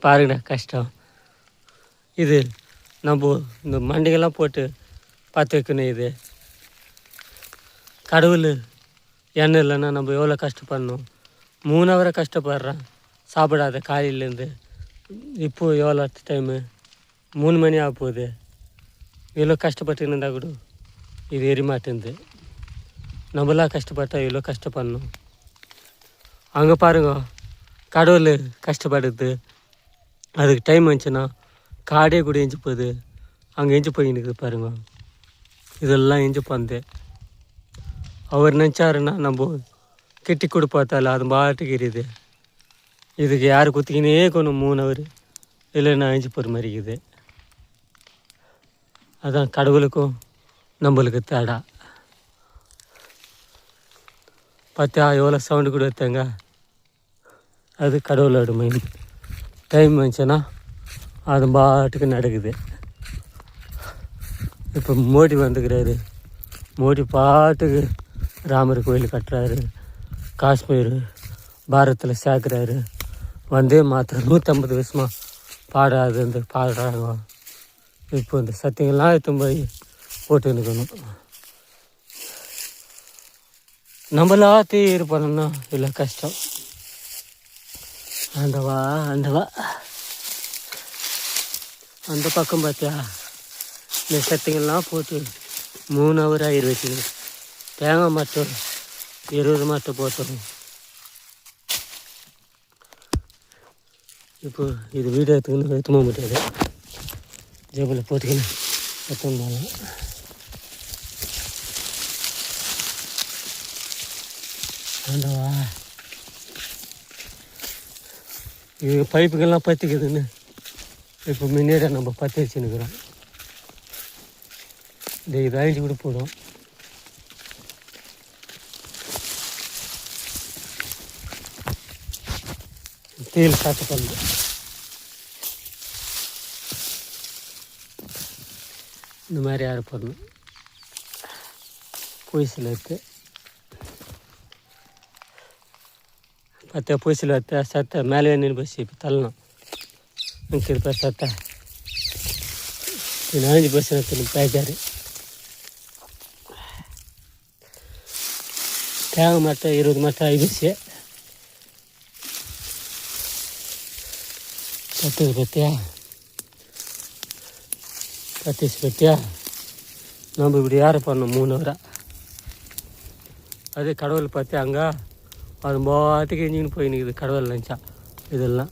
பாருங்கண்ணா கஷ்டம் இது. நம்ம இந்த மண்டிகள்லாம் போட்டு பார்த்து வைக்கணும். இது கடவுள் எண்ணெய் இல்லைன்னா நம்ம எவ்வளோ கஷ்டப்படணும். 3 ஹவரை கஷ்டப்படுறேன் சாப்பிடாத காலையிலேருந்து. இப்போது எவ்வளோ டைமு 3 மணி ஆக போகுது. இவ்வளோ கஷ்டப்பட்டுன்னு இருந்தால் கூட இது எரிமாட்டேந்து. நம்மளாம் கஷ்டப்பட்டால் இவ்வளோ கஷ்டப்படணும். அங்கே பாருங்க கடவுள் கஷ்டப்படுது. அதுக்கு டைம் வந்துச்சுன்னா காடே கூட எஞ்சி போகுது. அங்கே எஞ்சி போயின்னு பாருங்க. இதெல்லாம் எஞ்சி போந்து அவர் நினச்சாருன்னா நம்ம கெட்டி கொடுப்பாத்தால அது பாட்டுக்கு இருக்குது. இதுக்கு யார் குத்திக்கினே கொண்டு 3 ஹவர் இல்லைன்னா எஞ்சி போகிற மாதிரி இருக்குது. அதான் கடவுளுக்கும் நம்மளுக்கு தேடா. பார்த்தா எவ்வளோ சவுண்டு கூட எடுத்தாங்க. அது கடவுளோட மைண்ட். டைம் வந்துச்சுன்னா அது பாட்டுக்கு நடக்குது. இப்போ மோடி வந்துக்கிறாரு. மோடி பாட்டுக்கு ராமர் கோயில் கட்டுறாரு. காஷ்மீர் பாரத்தில் சேர்க்குறாரு. வந்தே மாத்திரம் 150 வருஷமாக பாடாது இந்த பாடுறாங்க. இப்போ இந்த சத்தியங்கள்லாம் எடுத்து போய் போட்டு இருக்கணும். நம்மளா தீர் பண்ணணும்னா இல்லை கஷ்டம். ஆண்டவா ஆண்டவா. அந்த பக்கம் பார்த்தியா இந்த சத்தியங்கள்லாம் போட்டு 3 ஹவர் ஆகிருச்சு. தேங்காய் மட்டும் 20 மட்டும் போட்டோம். இப்போ இது வீடு எடுத்துக்கணும் எடுத்துக்க முடியாது. ஜேபில் போட்டுக்கணும் எடுத்துன்னு. ஆண்டவா இது பைப்புக்கெல்லாம் பற்றிக்குதுன்னு இப்போ முன்னாடி நம்ம பற்றி வச்சுன்னுக்குறோம். இது அழிஞ்சு கூட போடும். தீல் காற்று பண்ணு. இந்த மாதிரி யார் பண்ணணும் பொய்சில் எடுத்து பார்த்தா பொய்சில் எடுத்த சத்த மேலே நின்று போச்சு. இப்போ தள்ளணும் திருப்ப சத்த நாலஞ்சு பர்சன்ட் பேச்சாரு. தேங்காய் மட்டும் 20 மட்டும் ஆகிடுச்சு. பத்து பத்தியா பத்தியா நம்ம இப்படி யாரை பண்ணோம் 3 ஹவரா. அது கடவுள் பார்த்து அங்கே அது பாட்டுக்கு எஞ்சின்னு போய் நிற்குது. கடவுள் நினச்சா இதெல்லாம்